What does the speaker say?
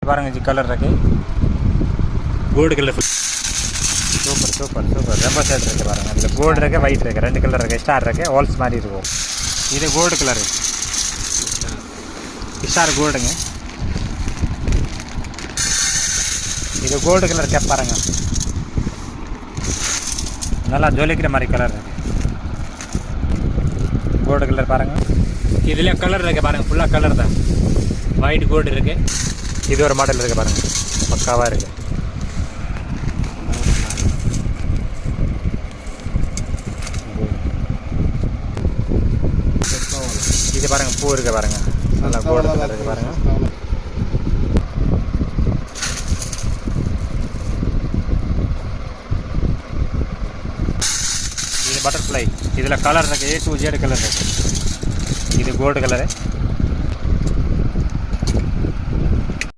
பாருங்க जी कलर रखे gold colour super super super ரொம்ப ஷேட் இருக்குது பாருங்க. இதில் கோல்டு இருக்குது, ஒயிட் இருக்குது, 2 கலர் இருக்குது, ஸ்டார் இருக்குது, ஹோல்ஸ் மாதிரி இருக்கும். இது கோல்டு கலரு ஸ்டார் கோல்டுங்க. இது கோல்டு கலர் கேப் பாருங்க, நல்லா ஜொலிக்கிற மாதிரி கலர் இருக்குது. கோல்டு கலர் பாருங்கள். இதில் கலர் இருக்குது பாருங்கள், ஃபுல்லாக கலர் தான். ஒயிட் கோல்டு இருக்குது. இது ஒரு மாடல் இருக்குது பாருங்கள், பக்காவாக இருக்குது. இது பாருங்கள், பூ இருக்குது பாருங்கள், நல்லா கோல்டு கலர் இருக்குது பாருங்கள். இது பட்டர்ஃப்ளை. இதில் கலர் இருக்குது, A to Z கலர் இருக்குது. இது கோல்டு கலரு.